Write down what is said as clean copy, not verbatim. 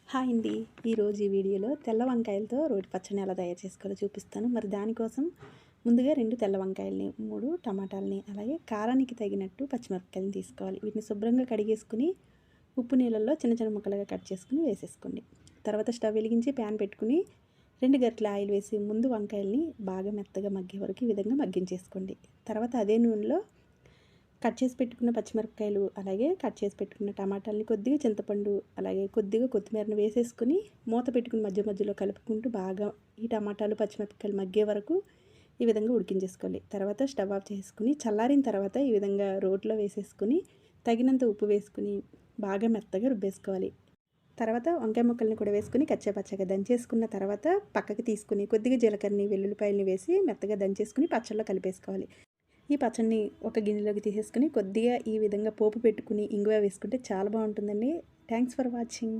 Hi అండి. ఈరోజు ఈ వీడియోలో తెల్ల వంకాయలతో రోటి పచ్చడిని ఎలా తయారు చేసుకోవాలో చూపిస్తాను. మరి దానికోసం ముందుగా 2 తెల్ల వంకాయలని, 3 టమాటాలని, అలాగే కారానికి తగినట్టు పచ్చిమిరపకాయలని తీసుకోవాలి. వీటిని శుభ్రంగా కడిగేసుకుని ఉప్పు నీళ్ళల్లో చిన్న చిన్న ముక్కలుగా కట్ చేసుకుని వేసేసుకోండి. తర్వాత స్టవ్ వెలిగించి ప్యాన్ పెట్టుకుని 2 గరిటెల ఆయిల్ వేసి ముందు వంకాయల్ని బాగా మెత్తగా మగ్గే వరకు ఈ విధంగా మగ్గించేసుకోండి. తర్వాత అదే నూనెలో కట్ చేసి పెట్టుకున్న పచ్చిమిరపకాయలు, అలాగే కట్ చేసి పెట్టుకున్న టమాటాలని, కొద్దిగా చింతపండు, అలాగే కొద్దిగా కొత్తిమీరని వేసేసుకుని మూత పెట్టుకుని మధ్య మధ్యలో కలుపుకుంటూ బాగా ఈ టమాటాలు పచ్చిమిరపకాయలు మగ్గే వరకు ఈ విధంగా ఉడికించేసుకోవాలి. తర్వాత స్టవ్ ఆఫ్ చేసుకుని చల్లారిన తర్వాత ఈ విధంగా రోట్లో వేసేసుకుని తగినంత ఉప్పు వేసుకుని బాగా మెత్తగా రుబ్బేసుకోవాలి. తర్వాత వంకాయ ముక్కల్ని కూడా వేసుకుని కచ్చాపచ్చగా దంచేసుకున్న తర్వాత పక్కకి తీసుకుని కొద్దిగా జీలకర్రని, వెల్లుల్లిపాయలని వేసి మెత్తగా దంచేసుకుని పచ్చళ్ళలో కలిపేసుకోవాలి. ఈ పచ్చడిని ఒక గిన్నెలోకి తీసేసుకుని కొద్దిగా ఈ విధంగా పోపు పెట్టుకుని ఇంగువ వేసుకుంటే చాలా బాగుంటుందండి. Thanks for watching.